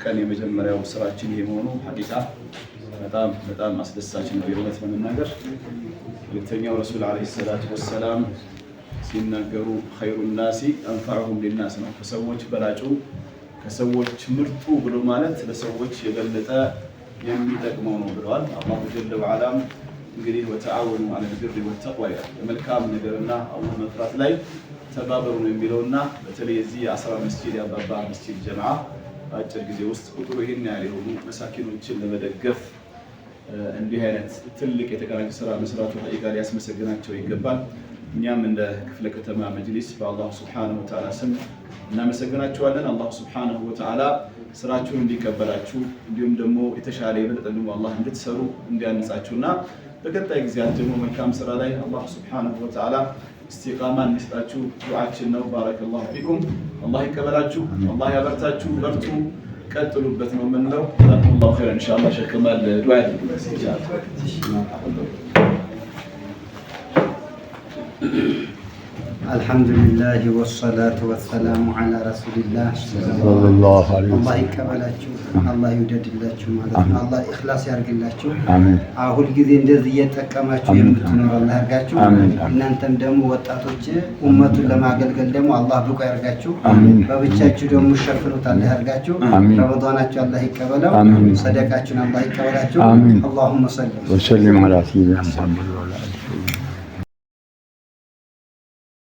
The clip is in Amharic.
كان يمجمع وسراتين يمونو حقيقة በጣም አስደሳች ነው የእውነት ለመናገር ሁለተኛው ረሱል አለይሂ ሰላቱ ወሰላም ሲናገሩ ኸይሩ الناس انفعهم للناس ነው ከሰዎች በላጩ ከሰዎች ምርጡ ብሎ ማለት ለሰዎች የበለጠ የሚጠቅመው ነው ብለዋል አላሁ ጀለ ወዐላ እንግዲህ ወተዓወኑ على البر والتقوى መልካም ነገርና አላህ መፍራት ላይ ተባበሩ ነው የሚለውና በተለይ እዚህ 10 መስጂድ ያባባ መስጂድ ጀማዓ አጭር ጊዜ ውስጥ ቁጥሩ ይሄን ያህል የሆኑ መሳኪኖችን ለመደገፍ እንዲህ አይነት ትልቅ የተቀናጀ ስራ መስራቱ ሀቂቃ ሊያስመሰግናቸው ይገባል። እኛም እንደ ክፍለ ከተማ መጅሊስ በአላህ ሱብሓነሁ ወተዓላ ስም እናመሰግናችኋለን። አላህ ሱብሓነሁ ወተዓላ ስራችሁን እንዲቀበላችሁ እንዲሁም ደግሞ የተሻለ የበለጠ ደግሞ አላህ እንድትሰሩ እንዲያንጻችሁና በቀጣይ ጊዜያት ደግሞ መልካም ስራ ላይ አላህ ሱብሓነሁ ወተዓላ استقامة نسألتشو دعاتشن نو بارك الله فيكم الله يكبلاችሁ الله ያበርታችሁ በርቱ ቀጥሉበት ነው የምንለው جزاكم الله خير ان شاء الله شيخ كمال دعاء الحمد لله والصلاة والسلام على رسول الله صلى الله عليه وسلم الله يكبلاችሁ الله ይወደድላችሁ ማለት ነው الله إخلاص ያርግላችሁ አሜን አሁን ጊዜ እንደዚህ እየተጠቀማችሁ የምትኖሩ አላህ ያርጋችሁ እናንተም ደግሞ ወጣቶች ኡመቱን ለማገልገል ደግሞ አላህ ብቁ ያርጋችሁ በብቻችሁ ደግሞ ሸፍኑት አላህ ያርጋችሁ ረመዳናችሁ አላህ ይቀበለው ሰደቃችሁን አላህ ይቀበላችሁ اللهم صل وسلم على سيدنا محمد وعلى اله